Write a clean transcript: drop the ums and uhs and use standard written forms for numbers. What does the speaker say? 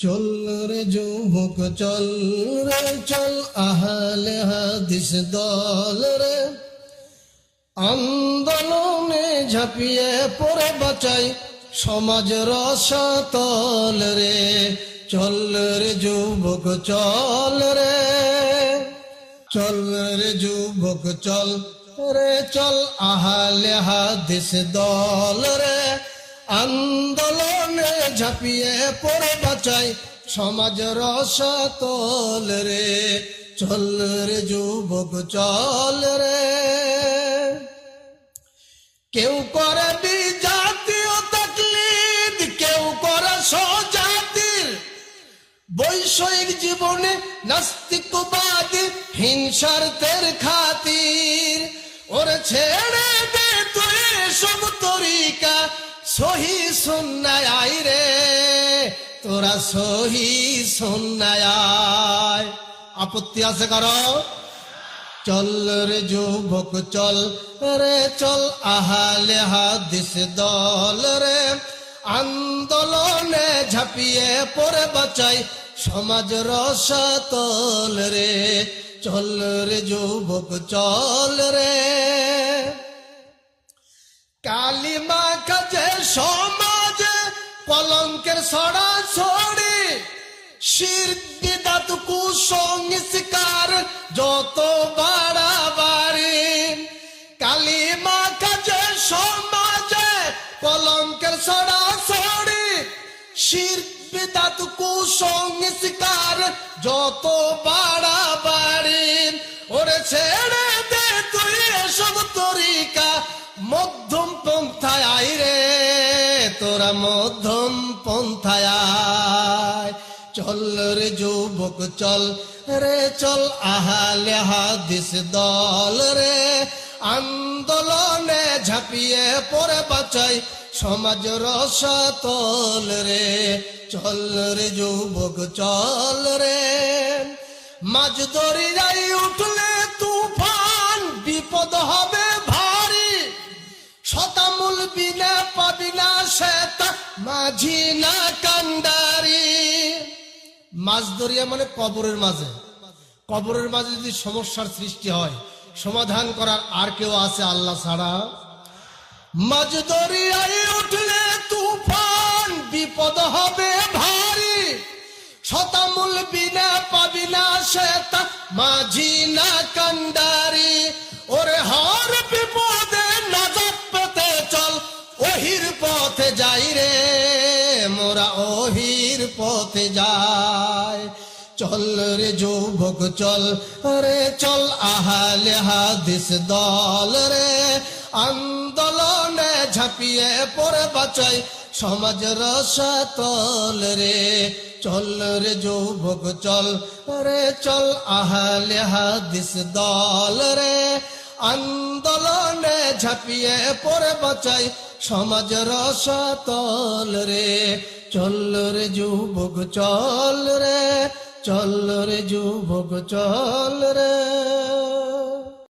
চল রে যুবক চল রে চল আহলে হাদিস দল রে আন্দোলনে ঝাঁপিয়ে পড়ে বাঁচাই সমাজ রসাতল রে চল রে যুবক চল রে চল রে যুবক চল রে চল আহলে হাদিস দল রে আন্দোলনে ঝাঁপিয়ে পড়ে বাঁচাই সমাজ রসাতল রে চল রে যুবক চল রে কেউ করে বিজাতীয় তাকলিদ কেউ করে স্বজাতির বৈষয়িক জীবনে নাস্তিকবাদী হিংসার্থের খাতির ওরে ছেড়ে দে তুই সব তরিকা সহি সুন্নায় আই রে তোরা সহি সুন্নায় আয়। আপত্তি আছে কারো? চল রে যুবক চল রে চল আহলে হাদিস দল রে আন্দোলনে ঝাঁপিয়ে পড়ে বাঁচাই সমাজ রসাতল রে চল রে যুবক চল রে কালিমা কাজে সমাজে কলঙ্কের ছড়াছড়ি শিরক বিদআত কুসংস্কার যত বাড়াবাড়ি কালিমা কাজে সমাজে কলঙ্কের ছড়াছড়ি শিরক বিদআত কুসংস্কার যত বাড়াবাড়ি ওরে ছেড়ে দে তুই এসব তরিকা মধ্যম পন্থায় আই রে তোরা মধ্যম পন্থায় আয়। চল রে যুবক চল রে চল আহলে হাদিস দল রে আন্দোলনে ঝাঁপিয়ে পড়ে বাঁচাই সমাজ রসাতল রে চল রে যুবক চল রে মাঝ দরিয়ায় উঠলে তুফান বিপদ হবে ভারী শতামূল বিনা পাবি না শ্বেতা মাঝি না কান্ডারি। মাঝ দরিয়া মানে কবরের মাঝে, কবরের মাঝে যদি সমস্যার সৃষ্টি হয় সমাধান করার আর কেউ আছে আল্লাহ ছাড়া? মাঝ দরিয়ায় উঠলে তুফান বিপদ হবে ভারী শতামূল বিনা পাবি না শ্বেতা মাঝি না কান্ডারি ওরে হর বিপদে নাজাত পেতে চল ওহির পথে যাই রে মোরা ওহির পথে যাই। চল রে যুবক চল রে চল আহলে হাদিস দল রে আন্দোলনে ঝাঁপিয়ে পড়ে বাঁচাই সমাজ রসাতল রে চল রে যুবক চল রে চল আহলে হাদিস দল রে আন্দোলনে ঝাঁপিয়ে পড়ে বাঁচাই সমাজ রসাতল রে চল রে যুবক চল রে চল রে যুবক চল রে।